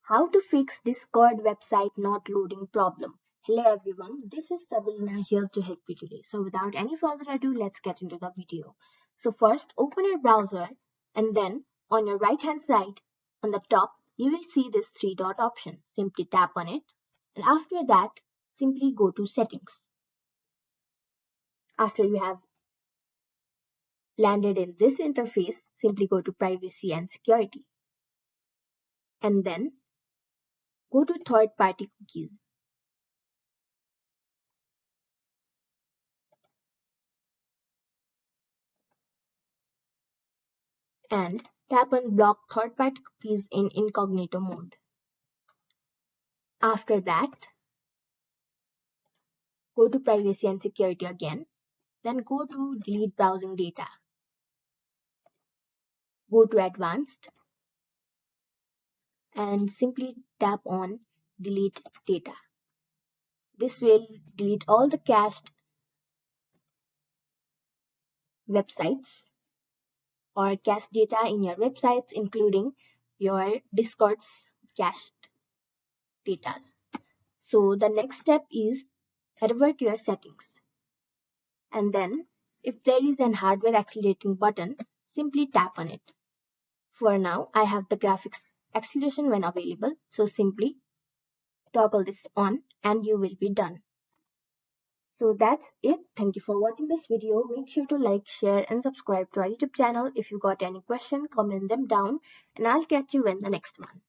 How to fix Discord website not loading problem. Hello everyone, this is Sabrina here to help you today. So without any further ado, let's get into the video. So first open your browser and then on your right hand side on the top, you will see this three dot option. Simply tap on it and after that, simply go to settings. After you have landed in this interface, simply go to privacy and security and then go to third party cookies. And tap on block third-party cookies in incognito mode. After that, go to privacy and security again, then go to delete browsing data. Go to advanced and simply tap on delete data. This will delete all the cached websites or cached data in your websites, including your Discord's cached data. So the next step is revert your settings. And then if there is an hardware accelerating button, simply tap on it. For now, I have the graphics acceleration when available, so simply toggle this on and you will be done. So that's it. Thank you for watching this video. Make sure to like, share and subscribe to our YouTube channel. If you got any question, comment them down and I'll catch you in the next one.